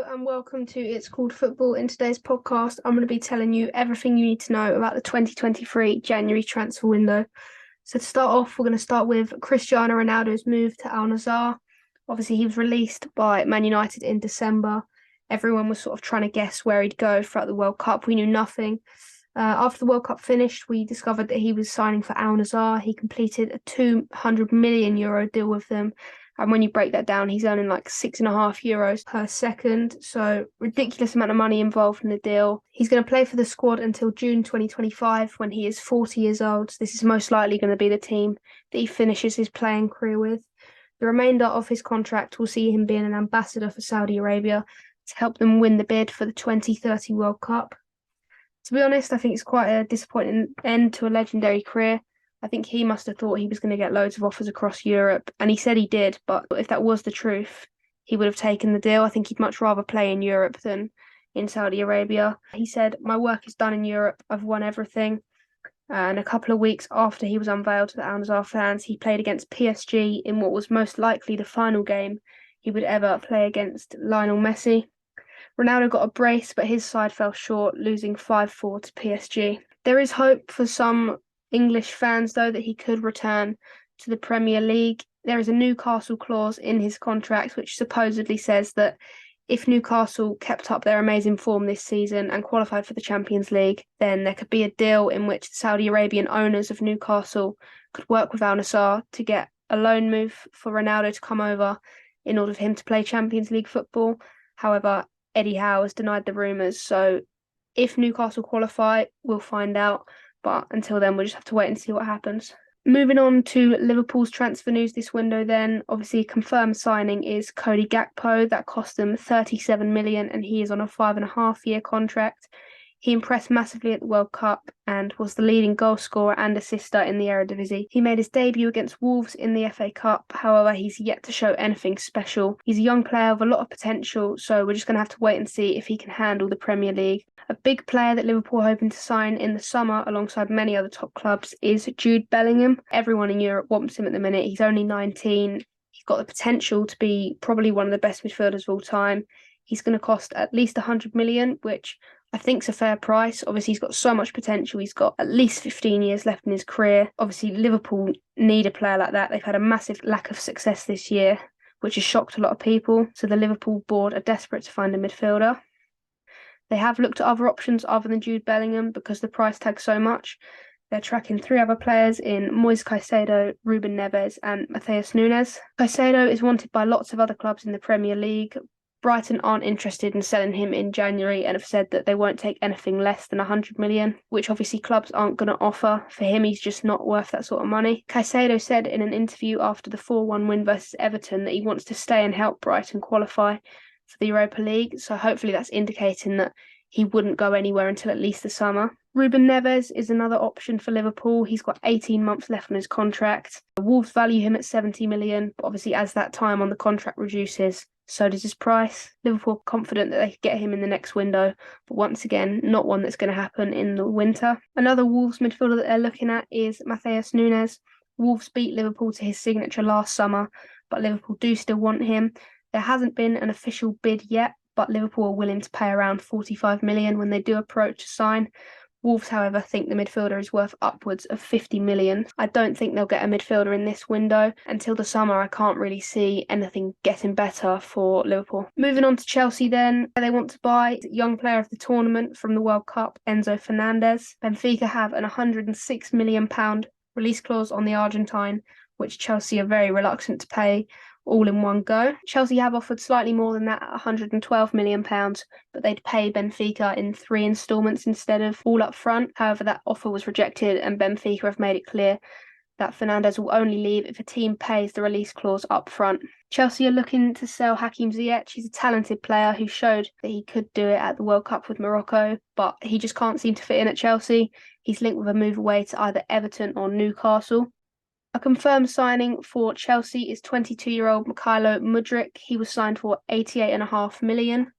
And welcome to It's Called Football. In today's podcast, I'm going to be telling you everything you need to know about the 2023 January transfer window. So to start off, we're going to start with Cristiano Ronaldo's move to Al-Nassr. Obviously, he was released by Man United in December. Everyone was sort of trying to guess where he'd go throughout the World Cup. We knew nothing. After the World Cup finished, we discovered that he was signing for Al-Nassr. He completed a €200 million deal with them. And when you break that down, he's earning like €6.5 per second. So ridiculous amount of money involved in the deal. He's going to play for the squad until June 2025 when he is 40 years old. So this is most likely going to be the team that he finishes his playing career with. The remainder of his contract will see him being an ambassador for Saudi Arabia to help them win the bid for the 2030 World Cup. To be honest, I think it's quite a disappointing end to a legendary career. I think he must have thought he was going to get loads of offers across Europe, and he said he did, but if that was the truth, he would have taken the deal. I think he'd much rather play in Europe than in Saudi Arabia. He said, "My work is done in Europe. I've won everything." And a couple of weeks after he was unveiled to the Al-Nassr fans, he played against PSG in what was most likely the final game he would ever play against Lionel Messi. Ronaldo got a brace, but his side fell short, losing 5-4 to PSG. There is hope for some English fans, though, that he could return to the Premier League. There is a Newcastle clause in his contract which supposedly says that if Newcastle kept up their amazing form this season and qualified for the Champions League, then there could be a deal in which the Saudi Arabian owners of Newcastle could work with Al-Nassr to get a loan move for Ronaldo to come over in order for him to play Champions League football. However, Eddie Howe has denied the rumours, so if Newcastle qualify, we'll find out. But until then, we'll just have to wait and see what happens. Moving on to Liverpool's transfer news this window then, obviously a confirmed signing is Cody Gakpo. That cost them $37 million and he is on a 5.5-year contract. He impressed massively at the World Cup and was the leading goal scorer and assister in the Eredivisie. He made his debut against Wolves in the FA Cup, however he's yet to show anything special. He's a young player with a lot of potential, so we're just going to have to wait and see if he can handle the Premier League. A big player that Liverpool are hoping to sign in the summer alongside many other top clubs is Jude Bellingham. Everyone in Europe wants him at the minute. He's only 19. He's got the potential to be probably one of the best midfielders of all time. He's going to cost at least $100 million, which I think is a fair price. Obviously, he's got so much potential. He's got at least 15 years left in his career. Obviously, Liverpool need a player like that. They've had a massive lack of success this year, which has shocked a lot of people. So the Liverpool board are desperate to find a midfielder. They have looked at other options other than Jude Bellingham because the price tag's so much. They're tracking 3 other players in Moise Caicedo, Ruben Neves and Matheus Nunes. Caicedo is wanted by lots of other clubs in the Premier League. Brighton aren't interested in selling him in January and have said that they won't take anything less than $100 million, which obviously clubs aren't going to offer. For him, he's just not worth that sort of money. Caicedo said in an interview after the 4-1 win versus Everton that he wants to stay and help Brighton qualify for the Europa League, so hopefully that's indicating that he wouldn't go anywhere until at least the summer. Ruben Neves is another option for Liverpool. He's got 18 months left on his contract. The Wolves value him at $70 million, but obviously as that time on the contract reduces, so does his price. Liverpool are confident that they could get him in the next window, but once again, not one that's going to happen in the winter. Another Wolves midfielder that they're looking at is Matheus Nunes. Wolves beat Liverpool to his signature last summer, but Liverpool do still want him. There hasn't been an official bid yet, but Liverpool are willing to pay around $45 million when they do approach to sign. Wolves, however, think the midfielder is worth upwards of $50 million. I don't think they'll get a midfielder in this window. Until the summer, I can't really see anything getting better for Liverpool. Moving on to Chelsea then. They want to buy young player of the tournament from the World Cup, Enzo Fernandez. Benfica have an £106 million release clause on the Argentine, which Chelsea are very reluctant to pay all in one go. Chelsea have offered slightly more than that at £112 million, but they'd pay Benfica in 3 instalments instead of all up front. However, that offer was rejected and Benfica have made it clear that Fernandez will only leave if a team pays the release clause up front. Chelsea are looking to sell Hakim Ziyech. He's a talented player who showed that he could do it at the World Cup with Morocco, but he just can't seem to fit in at Chelsea. He's linked with a move away to either Everton or Newcastle. A confirmed signing for Chelsea is 22-year-old Mykhailo Mudryk. He was signed for $88.5 million.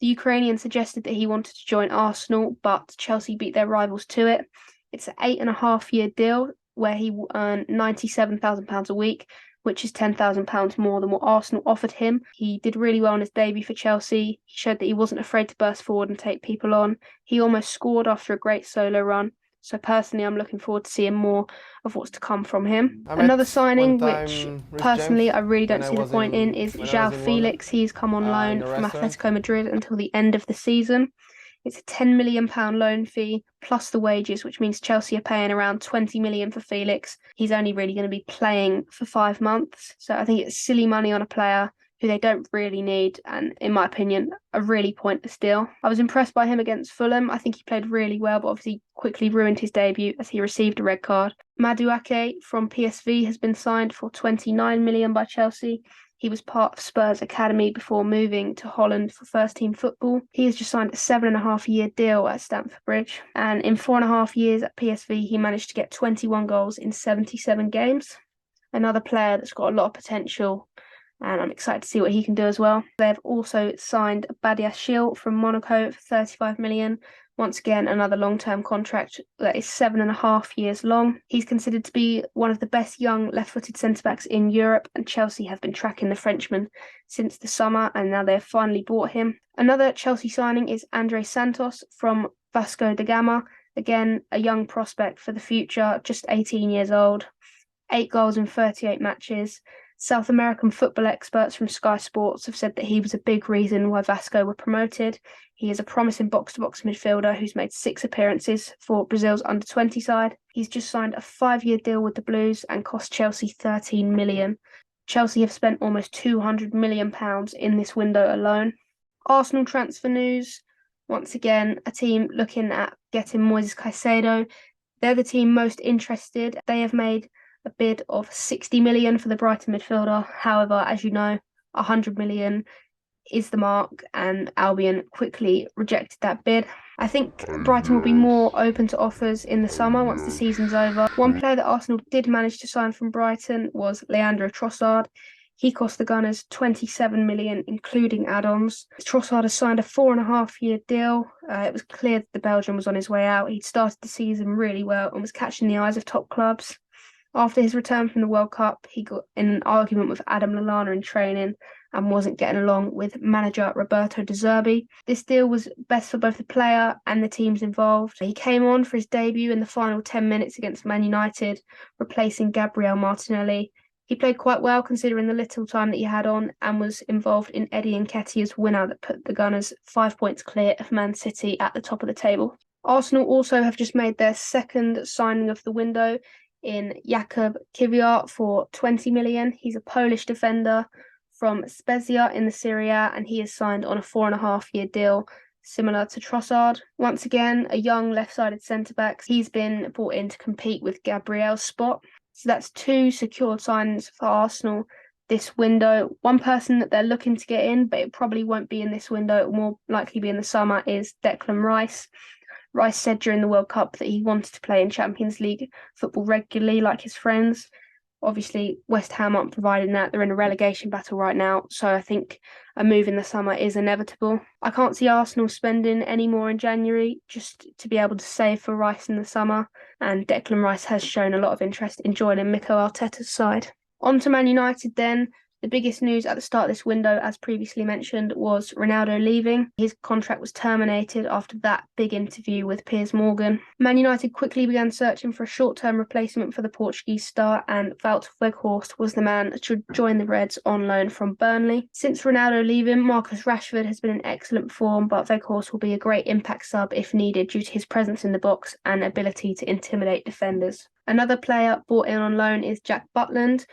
The Ukrainian suggested that he wanted to join Arsenal, but Chelsea beat their rivals to it. It's an 8.5-year deal where he will earn £97,000 a week, which is £10,000 more than what Arsenal offered him. He did really well in his debut for Chelsea. He showed that he wasn't afraid to burst forward and take people on. He almost scored after a great solo run. So personally, I'm looking forward to seeing more of what's to come from him. Another signing, which personally I really don't see the point in, is João Felix. He's come on loan from Atletico Madrid until the end of the season. It's a £10 million loan fee plus the wages, which means Chelsea are paying around £20 million for Felix. He's only really going to be playing for 5 months. So I think it's silly money on a player who they don't really need, and in my opinion, a really pointless deal. I was impressed by him against Fulham. I think he played really well, but obviously quickly ruined his debut as he received a red card. Madueke from PSV has been signed for £29 million by Chelsea. He was part of Spurs' academy before moving to Holland for first-team football. He has just signed a 7.5-year deal at Stamford Bridge. And in 4.5 years at PSV, he managed to get 21 goals in 77 games. Another player that's got a lot of potential, and I'm excited to see what he can do as well. They have also signed Badiashile from Monaco for £35 million. Once again, another long-term contract that is 7.5 years long. He's considered to be one of the best young left-footed centre-backs in Europe, and Chelsea have been tracking the Frenchman since the summer, and now they've finally bought him. Another Chelsea signing is Andre Santos from Vasco da Gama. Again, a young prospect for the future, just 18 years old. 8 goals in 38 matches. South American football experts from Sky Sports have said that he was a big reason why Vasco were promoted. He is a promising box-to-box midfielder who's made 6 appearances for Brazil's under-20 side. He's just signed a 5-year deal with the Blues and cost Chelsea £13 million. Chelsea have spent almost £200 million in this window alone. Arsenal transfer news. Once again, a team looking at getting Moises Caicedo. They're the team most interested. They have made a bid of £60 million for the Brighton midfielder. However, as you know, £100 million is the mark, and Albion quickly rejected that bid. I think Brighton will be more open to offers in the summer once the season's over. One player that Arsenal did manage to sign from Brighton was Leandro Trossard. He cost the Gunners £27 million, including add-ons. Trossard has signed a 4.5-year deal. It was clear that the Belgian was on his way out. He'd started the season really well and was catching the eyes of top clubs. After his return from the World Cup, he got in an argument with Adam Lallana in training and wasn't getting along with manager Roberto De Zerbi. This deal was best for both the player and the teams involved. He came on for his debut in the final 10 minutes against Man United, replacing Gabriel Martinelli. He played quite well considering the little time that he had on, and was involved in Eddie Nketiah's winner that put the Gunners 5 points clear of Man City at the top of the table. Arsenal also have just made their second signing of the window in Jakub Kiwior for £20 million. He's a Polish defender from Spezia in the Serie A, and he is signed on a 4.5-year deal, similar to Trossard. Once again, a young left-sided centre-back. He's been brought in to compete with Gabriel's spot. So that's 2 secured signings for Arsenal this window. One person that they're looking to get in, but it probably won't be in this window, it will more likely be in the summer, is Declan Rice. Rice said during the World Cup that he wanted to play in Champions League football regularly like his friends. Obviously, West Ham aren't providing that. They're in a relegation battle right now, so I think a move in the summer is inevitable. I can't see Arsenal spending any more in January just to be able to save for Rice in the summer, and Declan Rice has shown a lot of interest in joining Mikel Arteta's side. On to Man United then. The biggest news at the start of this window, as previously mentioned, was Ronaldo leaving. His contract was terminated after that big interview with Piers Morgan. Man United quickly began searching for a short-term replacement for the Portuguese star, and Wout Weghorst was the man to join the Reds on loan from Burnley. Since Ronaldo leaving, Marcus Rashford has been in excellent form, but Weghorst will be a great impact sub if needed due to his presence in the box and ability to intimidate defenders. Another player brought in on loan is Jack Butland.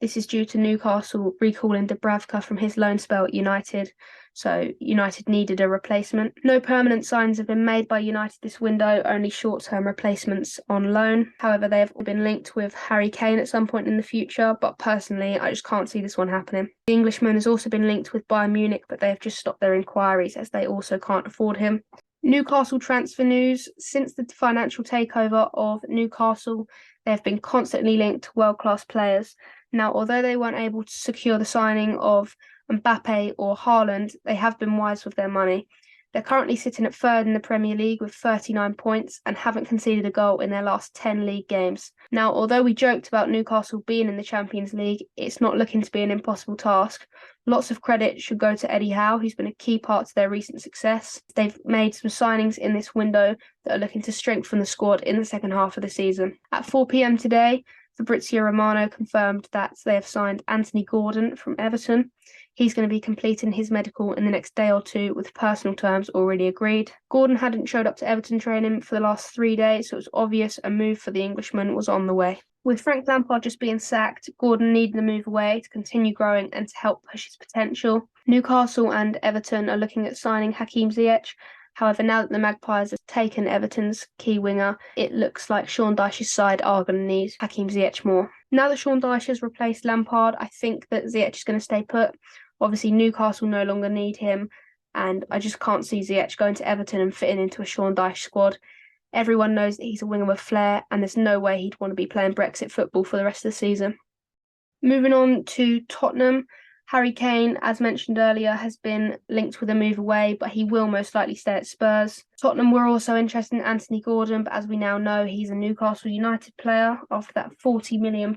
This is due to Newcastle recalling Dubravka from his loan spell at United, so United needed a replacement. No permanent signs have been made by United this window, only short-term replacements on loan. However, they have all been linked with Harry Kane at some point in the future, but personally, I just can't see this one happening. The Englishman has also been linked with Bayern Munich, but they have just stopped their inquiries as they also can't afford him. Newcastle transfer news. Since the financial takeover of Newcastle, they have been constantly linked to world-class players. Now, although they weren't able to secure the signing of Mbappe or Haaland, they have been wise with their money. They're currently sitting at third in the Premier League with 39 points and haven't conceded a goal in their last 10 league games. Now, although we joked about Newcastle being in the Champions League, it's not looking to be an impossible task. Lots of credit should go to Eddie Howe, who's been a key part to their recent success. They've made some signings in this window that are looking to strengthen the squad in the second half of the season. At 4 p.m. today, Fabrizio Romano confirmed that they have signed Anthony Gordon from Everton. He's going to be completing his medical in the next day or two with personal terms already agreed. Gordon hadn't showed up to Everton training for the last 3 days, so it was obvious a move for the Englishman was on the way. With Frank Lampard just being sacked, Gordon needed a move away to continue growing and to help push his potential. Newcastle and Everton are looking at signing Hakim Ziyech. However, now that the Magpies have taken Everton's key winger, it looks like Sean Dyche's side are going to need Hakim Ziyech more. Now that Sean Dyche has replaced Lampard, I think that Ziyech is going to stay put. Obviously, Newcastle no longer need him, and I just can't see Ziyech going to Everton and fitting into a Sean Dyche squad. Everyone knows that he's a winger with flair, and there's no way he'd want to be playing Brexit football for the rest of the season. Moving on to Tottenham, Harry Kane, as mentioned earlier, has been linked with a move away, but he will most likely stay at Spurs. Tottenham were also interested in Anthony Gordon, but as we now know, he's a Newcastle United player after that £40 million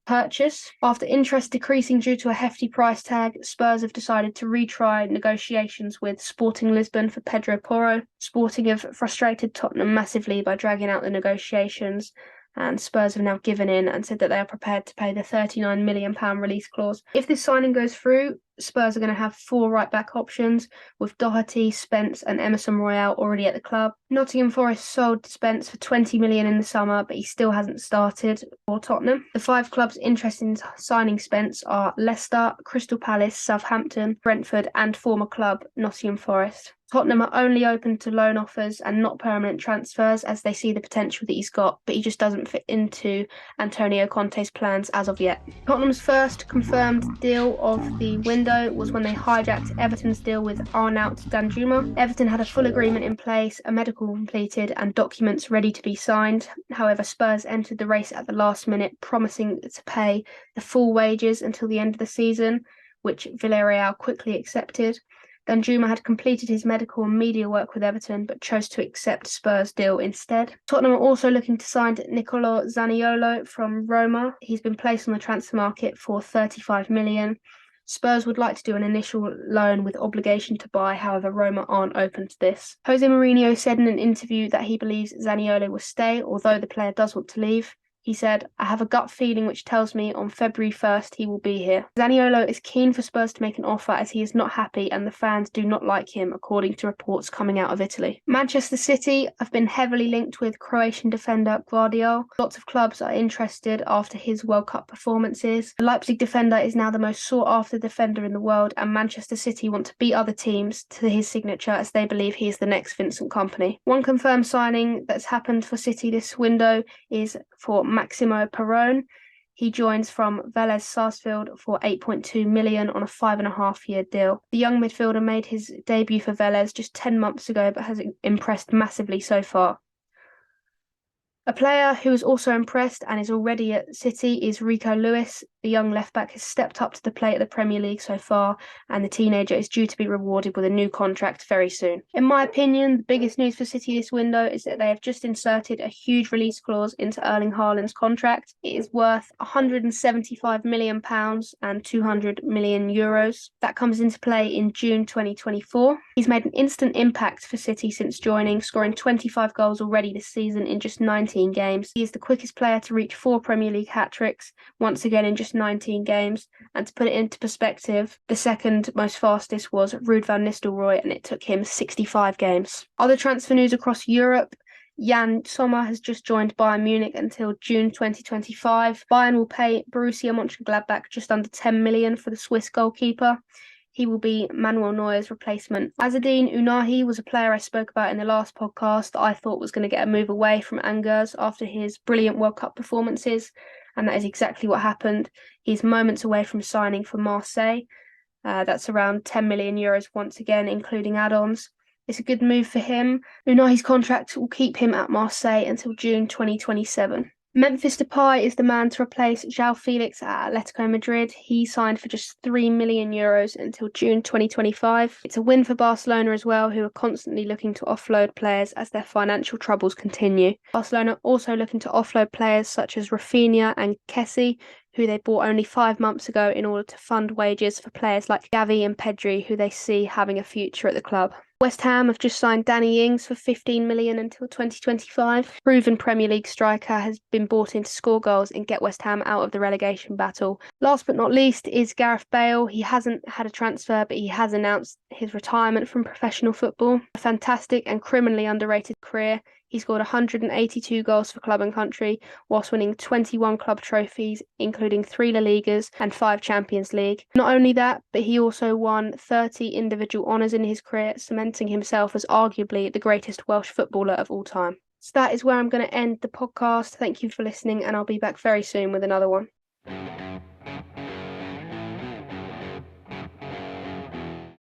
purchase. After interest decreasing due to a hefty price tag, Spurs have decided to retry negotiations with Sporting Lisbon for Pedro Porro. Sporting have frustrated Tottenham massively by dragging out the negotiations, and Spurs have now given in and said that they are prepared to pay the £39 million release clause. If this signing goes through, Spurs are going to have 4 right-back options, with Doherty, Spence and Emerson Royale already at the club. Nottingham Forest sold Spence for £20 million in the summer, but he still hasn't started for Tottenham. The 5 clubs interested in signing Spence are Leicester, Crystal Palace, Southampton, Brentford and former club Nottingham Forest. Tottenham are only open to loan offers and not permanent transfers, as they see the potential that he's got, but he just doesn't fit into Antonio Conte's plans as of yet. Tottenham's first confirmed deal of the window was when they hijacked Everton's deal with Arnaut Danjuma. Everton had a full agreement in place, a medical completed and documents ready to be signed. However, Spurs entered the race at the last minute, promising to pay the full wages until the end of the season, which Villarreal quickly accepted. Danjuma had completed his medical and media work with Everton, but chose to accept Spurs' deal instead. Tottenham are also looking to sign Nicolo Zaniolo from Roma. He's been placed on the transfer market for £35 million. Spurs would like to do an initial loan with obligation to buy, however Roma aren't open to this. Jose Mourinho said in an interview that he believes Zaniolo will stay, although the player does want to leave. He said, "I have a gut feeling which tells me on February 1st he will be here." Zaniolo is keen for Spurs to make an offer as he is not happy and the fans do not like him, according to reports coming out of Italy. Manchester City have been heavily linked with Croatian defender Gvardiol. Lots of clubs are interested after his World Cup performances. The Leipzig defender is now the most sought-after defender in the world, and Manchester City want to beat other teams to his signature as they believe he is the next Vincent Kompany. One confirmed signing that's happened for City this window is for Maximo Perrone. He joins from Vélez Sarsfield for £8.2 million on a 5.5-year deal. The young midfielder made his debut for Vélez just 10 months ago, but has impressed massively so far. A player who has also impressed and is already at City is Rico Lewis. The young left-back has stepped up to the plate at the Premier League so far, and the teenager is due to be rewarded with a new contract very soon. In my opinion, the biggest news for City this window is that they have just inserted a huge release clause into Erling Haaland's contract. It is worth £175 million and €200 million. That comes into play in June 2024. He's made an instant impact for City since joining, scoring 25 goals already this season in just 19 games. He is the quickest player to reach 4 Premier League hat-tricks, once again in just 19 games. And to put it into perspective, the second most fastest was Ruud van Nistelrooy, and it took him 65 games. Other transfer news across Europe: Jan Sommer has just joined Bayern Munich until June 2025. Bayern will pay Borussia Mönchengladbach just under £10 million for the Swiss goalkeeper. He will be Manuel Neuer's replacement. Azzedine Ounahi was a player I spoke about in the last podcast that I thought was going to get a move away from Angers after his brilliant World Cup performances, and that is exactly what happened. He's moments away from signing for Marseille. That's around €10 million once again, including add-ons. It's a good move for him. Ounahi's contract will keep him at Marseille until June 2027. Memphis Depay is the man to replace João Felix at Atletico Madrid. He signed for just €3 million until June 2025. It's a win for Barcelona as well, who are constantly looking to offload players as their financial troubles continue. Barcelona also looking to offload players such as Rafinha and Kessie, who they bought only 5 months ago in order to fund wages for players like Gavi and Pedri, who they see having a future at the club. West Ham have just signed Danny Ings for $15 million until 2025. Proven Premier League striker has been brought in to score goals and get West Ham out of the relegation battle. Last but not least is Gareth Bale. He hasn't had a transfer, but he has announced his retirement from professional football. A fantastic and criminally underrated career. He scored 182 goals for club and country, whilst winning 21 club trophies, including 3 La Ligas and 5 Champions League. Not only that, but he also won 30 individual honours in his career, cementing himself as arguably the greatest Welsh footballer of all time. So that is where I'm going to end the podcast. Thank you for listening, and I'll be back very soon with another one.